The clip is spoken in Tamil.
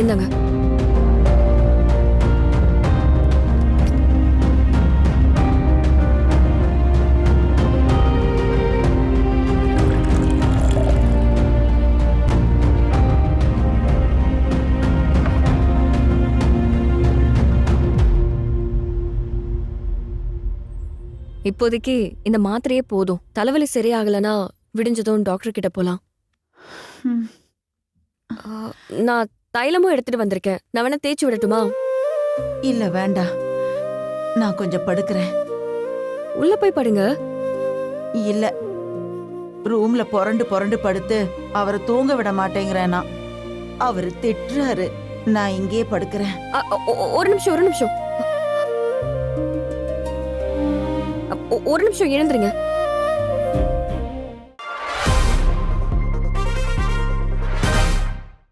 இந்தாங்க. இப்போதைக்கு இந்த மாத்திரையே போதும். தலைவலி சரியாகலனா விடிஞ்சதும் டாக்டர் கிட்ட போலாம். ம். ஆ, நான் தைலமும் எடுத்துட்டு வந்திருக்கேன். நான் வேணா தேய்ச்சி விடட்டுமா? இல்ல வேண்டாம், நான் கொஞ்சம் படுக்கிறேன். உள்ள போய் படுங்க. இல்ல, ரூம்ல புரண்டு புரண்டு படுத்து அவரை தூங்க விட மாட்டேங்கிறேனா. அவரு திட்டுறாரு. நான் இங்கேயே படுக்கிறேன். ஒரு நிமிஷம், ஒரு நிமிஷம். ஒரு நிமிஷம் எழுந்துருங்க.